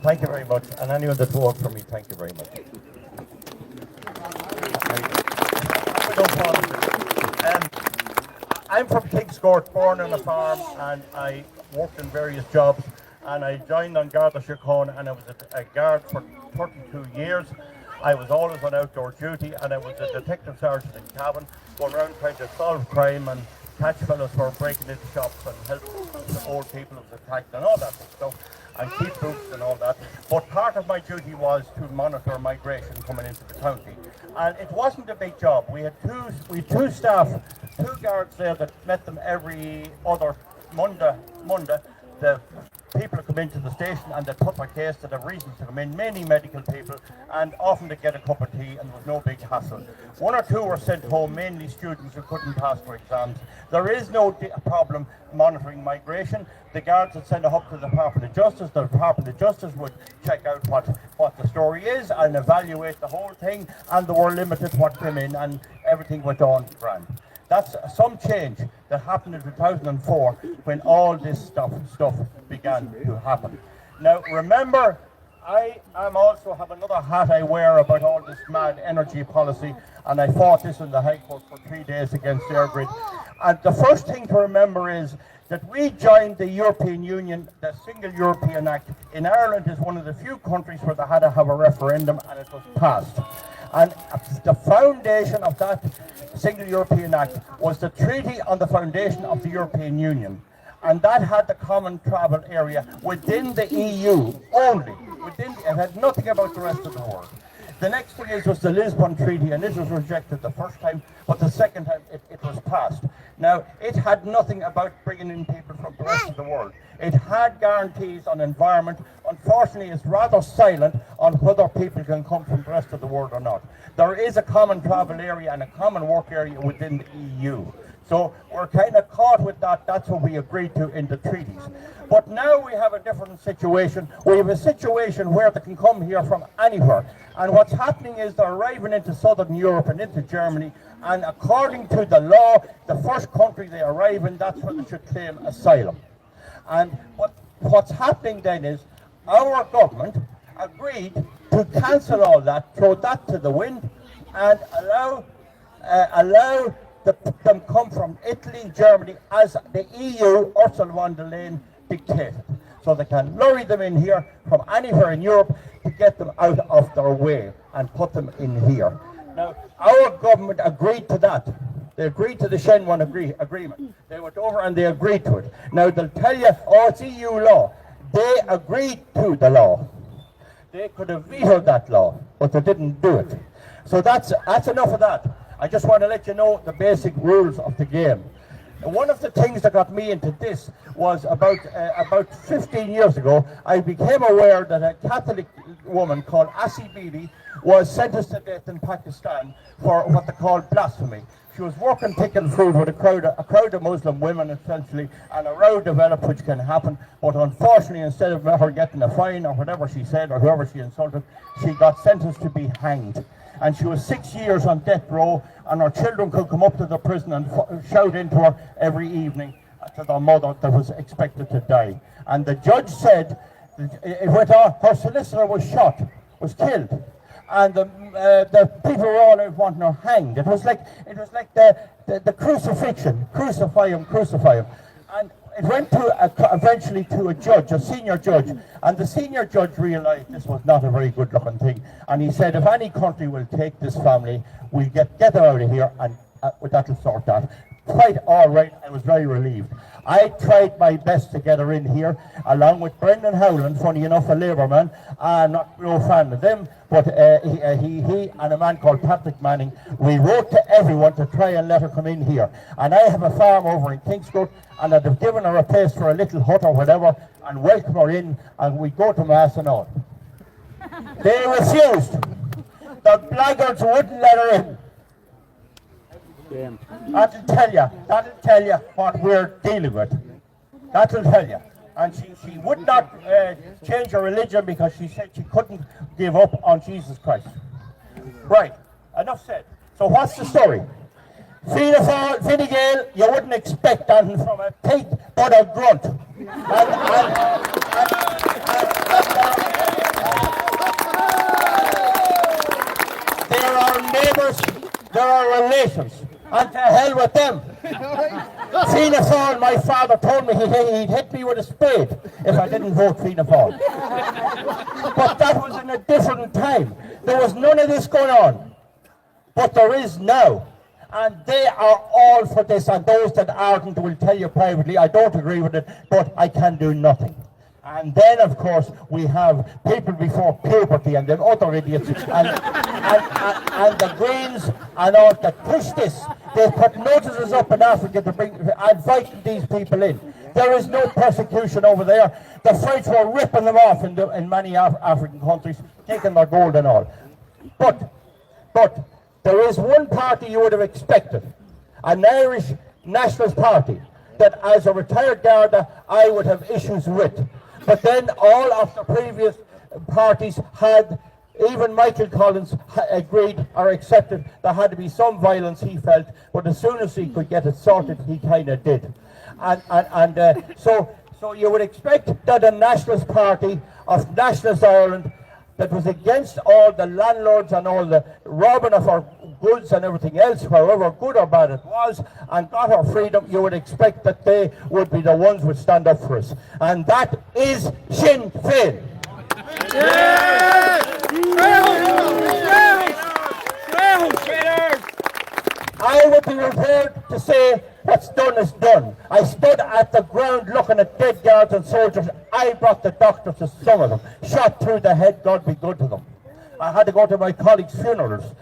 Thank you very much. And anyone that voted for me, thank you very much. I'm from Kingscourt, born on a farm, and I worked in various jobs. And I joined on Garda Síochána, and I was a guard for 32 years. I was always on outdoor duty, and I was a detective sergeant in Cavan, going around trying to solve crime and catch fellows who were breaking into shops and help the old people who was attacked and all that stuff, and keep books and all that. But part of my duty was to monitor migration coming into the county. And it wasn't a big job. We had two staff, two guards there that met them every other Monday. The people come into the station and they put their case to the reasons to come in, mainly medical people, and often to get a cup of tea, and there was no big hassle. One or two were sent home, mainly students who couldn't pass their exams. There is no problem monitoring migration. The guards would send it up to the Department of Justice. The Department of Justice would check out what the story is and evaluate the whole thing, and they were limited what came in, and everything went on grand. That's some change that happened in 2004 when all this stuff began to happen. Now remember, I also have another hat I wear about all this mad energy policy, and I fought this in the High Court for 3 days against Airgrid. And the first thing to remember is that we joined the European Union, the Single European Act. In Ireland is one of the few countries where they had to have a referendum, and it was passed. And the foundation of that Single European Act was the Treaty on the Foundation of the European Union. And that had the common travel area within the EU only. It had nothing about the rest of the world. The next thing was the Lisbon Treaty, and this was rejected the first time, but the second time it was passed. Now, it had nothing about bringing in people from the rest of the world. It had guarantees on environment. Unfortunately, it's rather silent on whether people can come from the rest of the world or not. There is a common travel area and a common work area within the EU. So we're kind of caught with that. That's what we agreed to in the treaties. But now we have a different situation. We have a situation where they can come here from anywhere. And what's happening is they're arriving into Southern Europe and into Germany. And according to the law, the first country they arrive in, that's where they should claim asylum. And what's happening then is our government agreed to cancel all that, throw that to the wind, and allow them come from Italy, Germany, as the EU, Ursula von der Leyen, dictated. So they can lorry them in here from anywhere in Europe to get them out of their way and put them in here. Now, our government agreed to that. They agreed to the Shen 1 agreement. They went over and they agreed to it. Now, they'll tell you, oh, it's EU law. They agreed to the law. They could have vetoed that law, but they didn't do it. So that's enough of that. I just want to let you know the basic rules of the game. One of the things that got me into this was about 15 years ago, I became aware that a Catholic woman called Asi Bibi was sentenced to death in Pakistan for what they call blasphemy. She was working picking fruit with a crowd of Muslim women, essentially, and a row developed, which can happen. But unfortunately, instead of her getting a fine or whatever she said or whoever she insulted, she got sentenced to be hanged. And she was 6 years on death row, and her children could come up to the prison and shout into her every evening to their mother that was expected to die. And the judge said, it went on, her solicitor was shot, was killed. And the people were all out wanting her hanged. It was like the crucifixion, crucify him, crucify him. And it went to eventually to a judge, a senior judge, and the senior judge realized this was not a very good looking thing. And he said, if any country will take this family, we'll get them out of here, and that'll sort that. Quite all right, I was very relieved. I tried my best to get her in here, along with Brendan Howland, funny enough, a Labour man. I'm not no fan of them, but he and a man called Patrick Manning, we wrote to everyone to try and let her come in here. And I have a farm over in Kingscourt, and I'd have given her a place for a little hut or whatever, and welcome her in, and we'd go to Mass and all. They refused. The blackguards wouldn't let her in. That'll tell you what we're dealing with. That'll tell you. And she would not change her religion because she said she couldn't give up on Jesus Christ. Right, enough said. So what's the story? Fine Gael, you wouldn't expect that from a pig but a grunt. There are relations, and to hell with them. Fianna Fáil, my father told me he'd hit me with a spade if I didn't vote Fianna Fáil. But that was in a different time. There was none of this going on. But there is now. And they are all for this, and those that aren't will tell you privately, I don't agree with it, but I can do nothing. And then, of course, we have people before puberty and them other idiots and the Greens and all that push this. They put notices up in Africa to bring, inviting these people in. There is no persecution over there. The French were ripping them off in many African countries, taking their gold and all. But there is one party you would have expected, an Irish nationalist party, that as a retired Garda I would have issues with. But then all of the previous parties had, even Michael Collins agreed or accepted there had to be some violence, he felt, but as soon as he could get it sorted, he kind of did. So you would expect that a nationalist party of nationalist Ireland that was against all the landlords and all the robbing of our goods and everything else, however good or bad it was, and got our freedom, you would expect that they would be the ones who would stand up for us. And that is Sinn Féin. I would be prepared to say what's done is done. I stood at the ground looking at dead guards and soldiers. I brought the doctors to some of them. Shot through the head, God be good to them. I had to go to my colleagues' funerals.